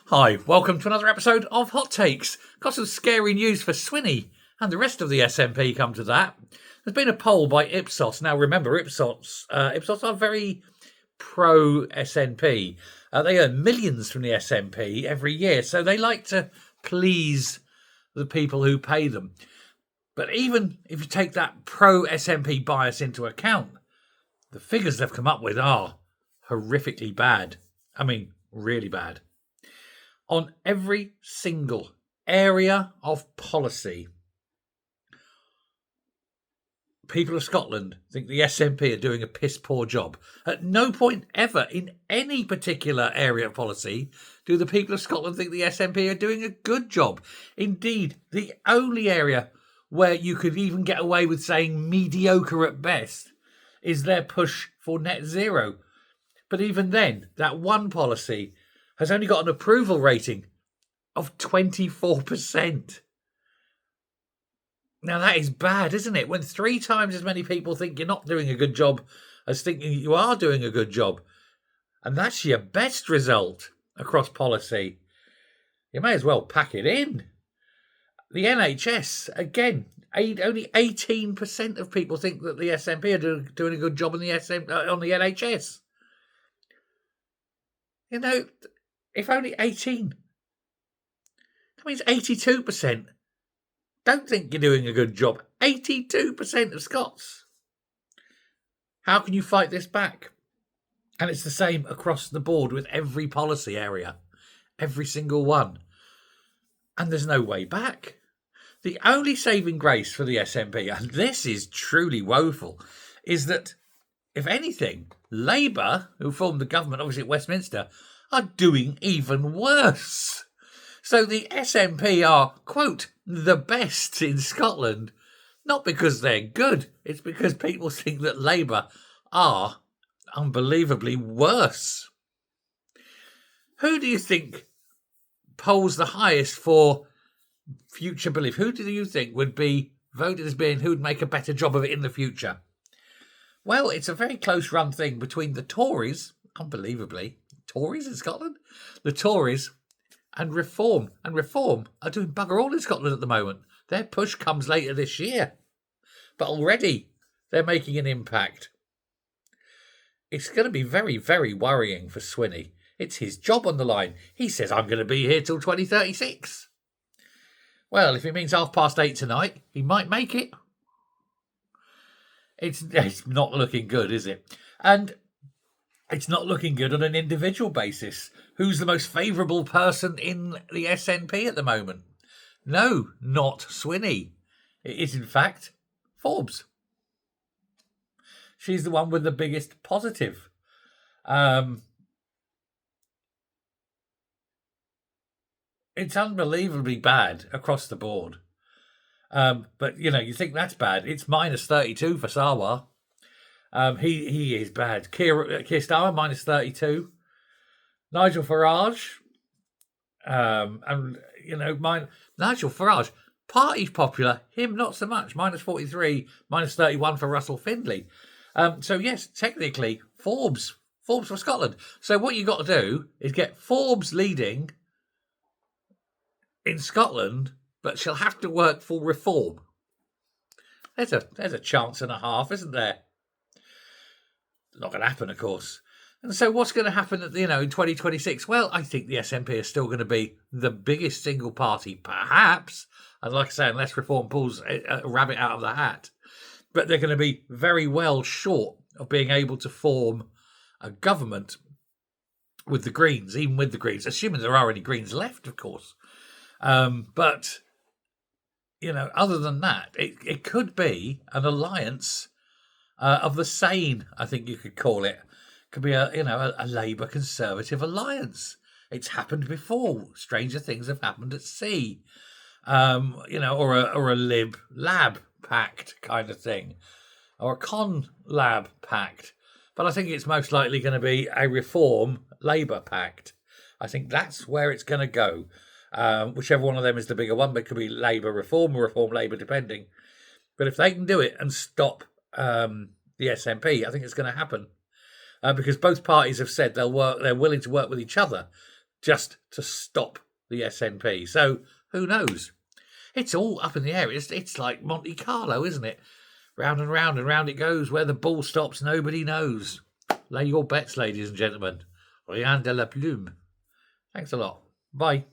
Hi, welcome to another episode of Hot Takes. Got some scary news for Swinney and the rest of the SNP come to that. There's been a poll by Ipsos. Now remember, Ipsos are very pro-SNP. They earn millions from the SNP every year, so they like to please the people who pay them. But even if you take that pro-SNP bias into account, the figures they've come up with are horrifically bad. I mean, really bad. On every single area of policy, people of Scotland think the SNP are doing a piss poor job. At no point ever in any particular area of policy do the people of Scotland think the SNP are doing a good job. Indeed, the only area where you could even get away with saying mediocre at best is their push for net zero. But even then, that one policy has only got an approval rating of 24%. Now, that is bad, isn't it? When 3 times as many people think you're not doing a good job as thinking you are doing a good job. And that's your best result across policy. You may as well pack it in. The NHS, again, only 18% of people think that the SNP are doing a good job on the NHS. You know, if only 18, that means 82% don't think you're doing a good job. 82% of Scots. How can you fight this back? And it's the same across the board with every policy area, every single one. And there's no way back. The only saving grace for the SNP, and this is truly woeful, is that, if anything, Labour, who formed the government, obviously at Westminster, are doing even worse. So the SNP are, quote, the best in Scotland, not because they're good, it's because people think that Labour are unbelievably worse. Who do you think polls the highest for future belief? Who do you think would be voted as being who would make a better job of it in the future? Well, it's a very close run thing between the Tories, unbelievably, Tories in Scotland? The Tories and Reform. And Reform are doing bugger all in Scotland at the moment. Their push comes later this year. But already they're making an impact. It's going to be very, very worrying for Swinney. It's his job on the line. He says, I'm going to be here till 2036. Well, if it means 8:30 tonight, he might make it. It's not looking good, is it? And it's not looking good on an individual basis. Who's the most favourable person in the SNP at the moment? No, not Swinney. It is, in fact, Forbes. She's the one with the biggest positive. It's unbelievably bad across the board. But, you think that's bad. It's minus 32 for Sarwar. He is bad. Keir Starmer, minus 32. Nigel Farage. Nigel Farage, party's popular. Him, not so much. Minus 43, minus 31 for Russell Findlay. So, yes, technically, Forbes for Scotland. So what you got to do is get Forbes leading in Scotland, but she'll have to work for Reform. There's a chance and a half, isn't there? Not going to happen, of course. And so what's going to happen in 2026? Well, I think the SNP is still going to be the biggest single party, perhaps. And like I say, unless Reform pulls a rabbit out of the hat. But they're going to be very well short of being able to form a government with the Greens, even with the Greens, assuming there are any Greens left, of course. But, other than that, it could be an alliance of the sane, I think you could call it. Could be a Labour Conservative alliance. It's happened before. Stranger things have happened at sea. Or a Lib Lab pact kind of thing, or a Con Lab pact. But I think it's most likely going to be a Reform Labour pact. I think that's where it's going to go. Whichever one of them is the bigger one, but it could be Labour Reform or Reform Labour, depending. But if they can do it and stop the SNP, I think it's going to happen. Because both parties have said they're willing to work with each other just to stop the SNP. So who knows? It's all up in the air. It's like Monte Carlo, isn't it? Round and round it goes. Where the ball stops, nobody knows. Lay your bets, ladies and gentlemen. Rien de la plume. Thanks a lot. Bye.